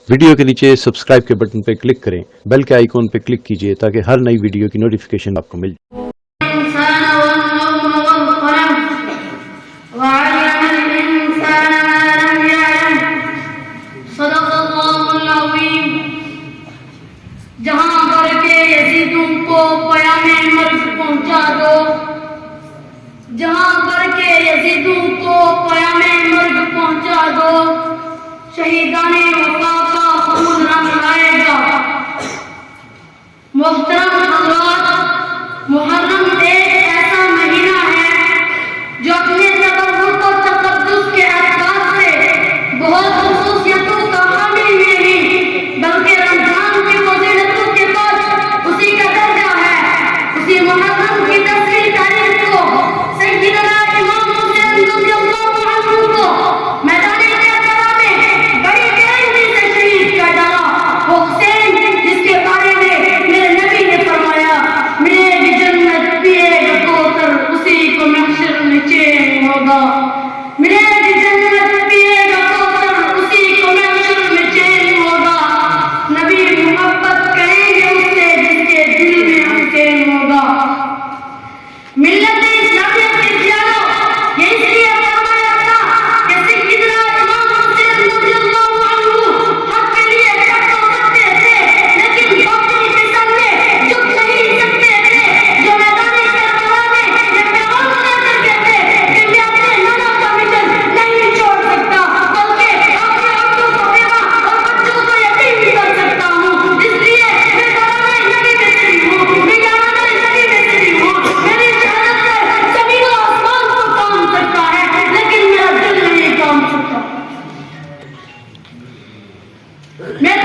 Video के नीचे subscribe के बटन पर क्लिक करें, बेल के आइकॉन पर क्लिक कीजिए ताकि हर नई वीडियो की नोटिफिकेशन आपको मिल जाए। जहां पर के यजीदों को पयामे मर्ज पहुंचा दो, जहां पर के यजीदों को पयामे मर्ज पहुंचा दो, शहीदाने वफा का खून रंग लाएगा। मोहतरम हज़रात, मुहर्रम एक ऐसा महीना है जो अपने तबर्रुक और तक़द्दुस के एतबार से बहुत ख़ुसूसियतों का हामिल नहीं, बल्कि रमज़ान की फ़ज़ीलतों के बाद उसी का दर्जा है। उसी मुहर्रम की 10वीं तारीख को सय्यदना इमाम हुसैन रज़ियल्लाहु अन्हु को मैदान करबला में बड़ी बेरहमी से शहीद कर डाला। वो हुसैन जिसके बारे में मेरे नबी ने फरमाया, मिलेगी जन्नत पिएगा कौसर, उसी को महशर में चैन होगा। मिलेगी जन्नत पिएगा कौसर, उसी को महशर में चैन होगा। नबी मोहब्बत करेंगे उससे जिसके दिल में हमचैन होगा। मिल्लत इस्लामिया के प्यारों, ये इसलिए फरमाया था कि सय्यदना इमाम हुसैन रज़ियल्लाहु अन्हु हक के लिए खड़े हो सकते थे, लेकिन बातिल के सामने झुक नहीं सकते थे। जो मैदान करबला में ये पैगाम देकर कहते कि मैं अपने नाना का मिशन नहीं छोड़ सकता, बल्कि अपने औरतों को बेवा और बच्चों को यतीम भी कर सकता हूँ। इसलिए मैं दरबार नबी में शरीक हूँ, मैं याराना नबी में शरीक हूँ। मेरी शहादत पर ज़मीन और आसमान को काम सकता है, लेकिन मेरा दिल नहीं काम सकता। मैं